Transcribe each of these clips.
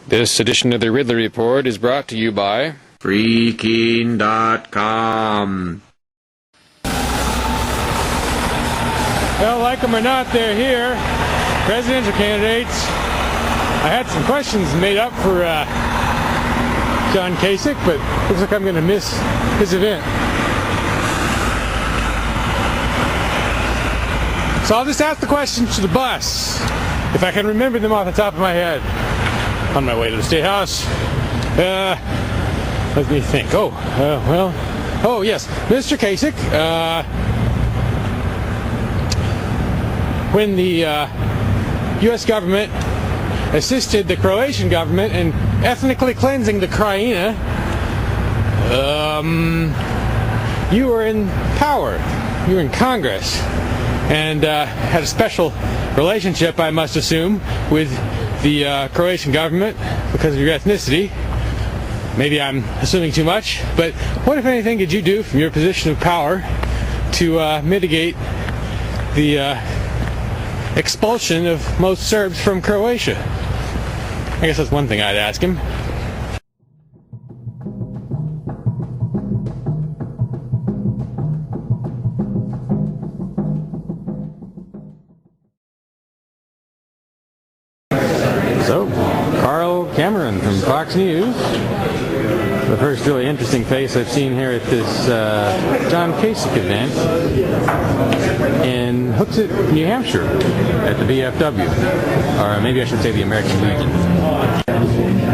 This edition of the Ridley Report is brought to you by Freaking.com. Well, like them or not, they're here. Presidential candidates. I had some questions made up for John Kasich, but looks like I'm going to miss his event. So I'll just ask the questions to the bus, if I can remember them off the top of my head. On my way to the State House. Let me think. Oh yes, Mr. Kasich. When the U.S. government assisted the Croatian government in ethnically cleansing the Krajina, you were in power. You were in Congress, and had a special relationship, I must assume, with the Croatian government because of your ethnicity. Maybe I'm assuming too much, but what, if anything, did you do from your position of power to mitigate the expulsion of most Serbs from Croatia? I guess that's one thing I'd ask him. So, Carl Cameron from Fox News. The first really interesting face I've seen here at this John Kasich event in Hooksett, New Hampshire, at the VFW, or maybe I should say the American Legion.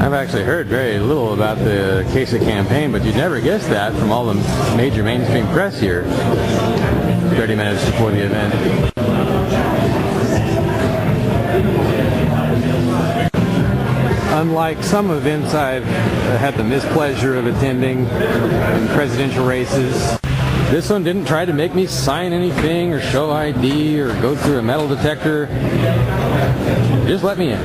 I've actually heard very little about the Kasich campaign, but you'd never guess that from all the major mainstream press here 30 minutes before the event. Unlike some events I've had the mispleasure of attending in presidential races, this one didn't try to make me sign anything or show ID or go through a metal detector. Just let me in.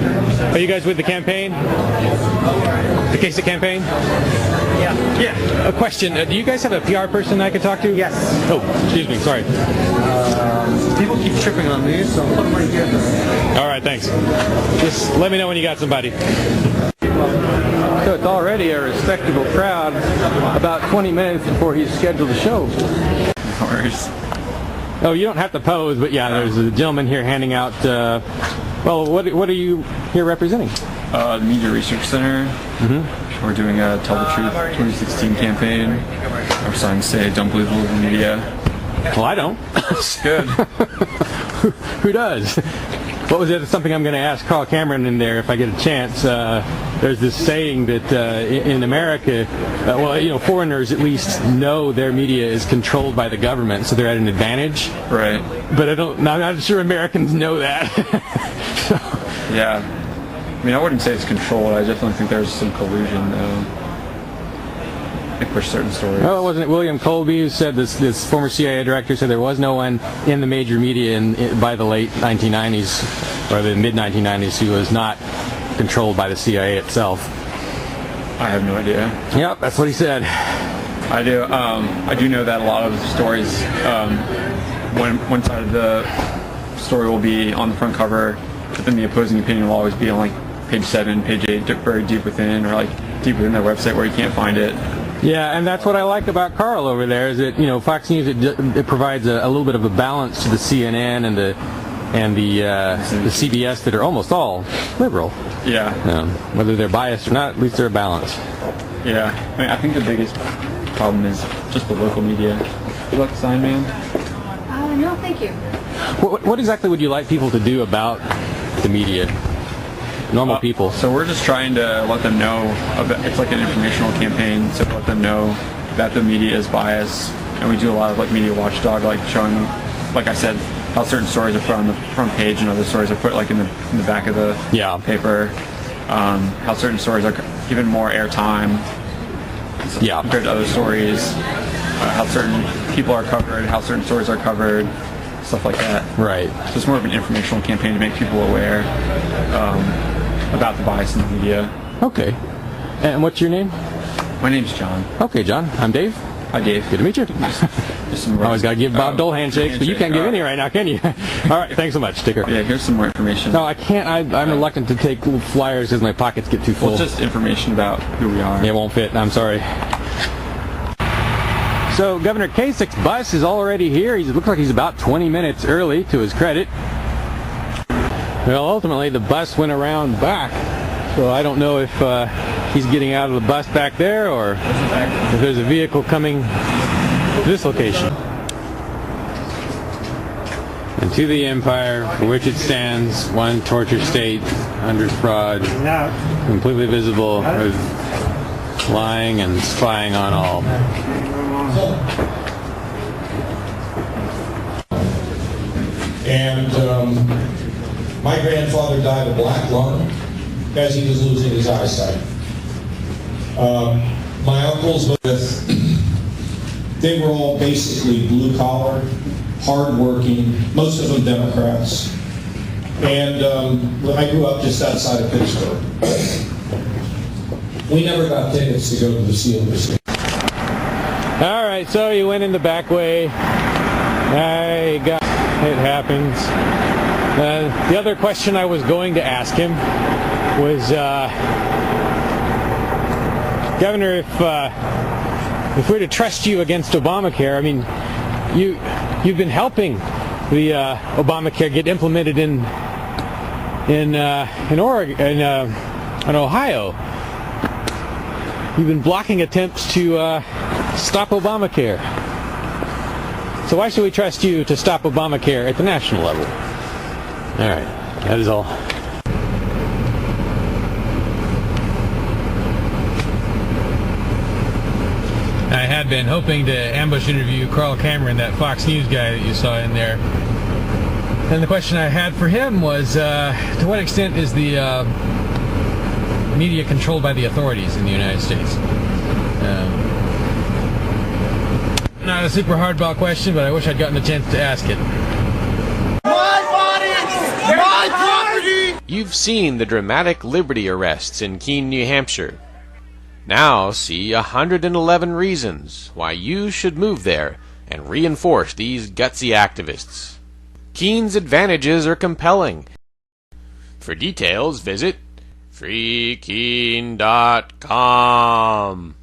Are you guys with the campaign? The Kasich campaign? Yeah. A question. Do you guys have a PR person I could talk to? Yes. Oh, excuse me. Sorry. People keep tripping on me, so I'm right here. All right, thanks. Just let me know when you got somebody. So it's already a respectable crowd about 20 minutes before he's scheduled the show. Of course. Oh, you don't have to pose, but yeah, there's a gentleman here handing out, well, what are you here representing? The Media Research Center. Mm-hmm. We're doing a Tell the Truth 2016 campaign. Our signs say, don't believe the local media. Well, I don't. Good. Who does? What was it? Something I'm going to ask Carl Cameron in there if I get a chance. There's this saying that in America, foreigners at least know their media is controlled by the government, so they're at an advantage. Right. But I'm not sure Americans know that. So. Yeah. I mean, I wouldn't say it's controlled. I definitely think there's some collusion, though. They push certain stories. Oh, wasn't it William Colby who said this former CIA director said there was no one in the major media by the late 1990s or the mid 1990s who was not controlled by the CIA itself? I have no idea. Yep, that's what he said. I do. I do know that a lot of the stories, one side of the story will be on the front cover, but then the opposing opinion will always be on like page 7, page 8, very deep within, or like deep within their website where you can't find it. Yeah, and that's what I like about Carl over there is that Fox News it provides a little bit of a balance to the CNN and the CBS that are almost all liberal. Yeah. Whether they're biased or not, at least they're balanced. Yeah. I mean, I think the biggest problem is just the local media. You like the sign, man? No, thank you. What exactly would you like people to do about the media? Normal people. So we're just trying to let them know it's like an informational campaign, so let them know that the media is biased, and we do a lot of like media watchdog, like showing them, like I said, how certain stories are put on the front page and other stories are put like in the back of the paper. How certain stories are given more airtime compared to other stories. How certain people are covered, how certain stories are covered, stuff like that. Right. So it's more of an informational campaign to make people aware about the bias in the media. Okay. And what's your name? My name's John. Okay, John. I'm Dave. Hi, Dave. Good to meet you. Just some Always got to give Bob Dole handshakes, but you can't give any right now, can you? All right, thanks so much. Take care. Yeah, here's some more information. No, I can't. I'm reluctant to take little flyers because my pockets get too full. Well, just information about who we are. It won't fit. I'm sorry. So Governor Kasich's bus is already here. He looks like he's about 20 minutes early, to his credit. Well, ultimately the bus went around back, so I don't know if he's getting out of the bus back there or if there's a vehicle coming to this location. And to the empire for which it stands, one torture state, under fraud, completely visible, with lying and spying on all. And my grandfather died of black lung as he was losing his eyesight. My uncles, they were all basically blue-collar, hard-working, most of them Democrats. And I grew up just outside of Pittsburgh. We never got tickets to go to the Steelers. All right, so you went in the back way. It happens. The other question I was going to ask him was, Governor, if we're to trust you against Obamacare, I mean, you've been helping the Obamacare get implemented in Oregon, in Ohio. You've been blocking attempts to stop Obamacare. So why should we trust you to stop Obamacare at the national level? All right, that is all. I had been hoping to ambush interview Carl Cameron, that Fox News guy that you saw in there. And the question I had for him was, to what extent is the media controlled by the authorities in the United States? Not a super hardball question, but I wish I'd gotten the chance to ask it. My body! My property! You've seen the dramatic Liberty arrests in Keene, New Hampshire. Now see 111 reasons why you should move there and reinforce these gutsy activists. Keene's advantages are compelling. For details, visit freekeene.com.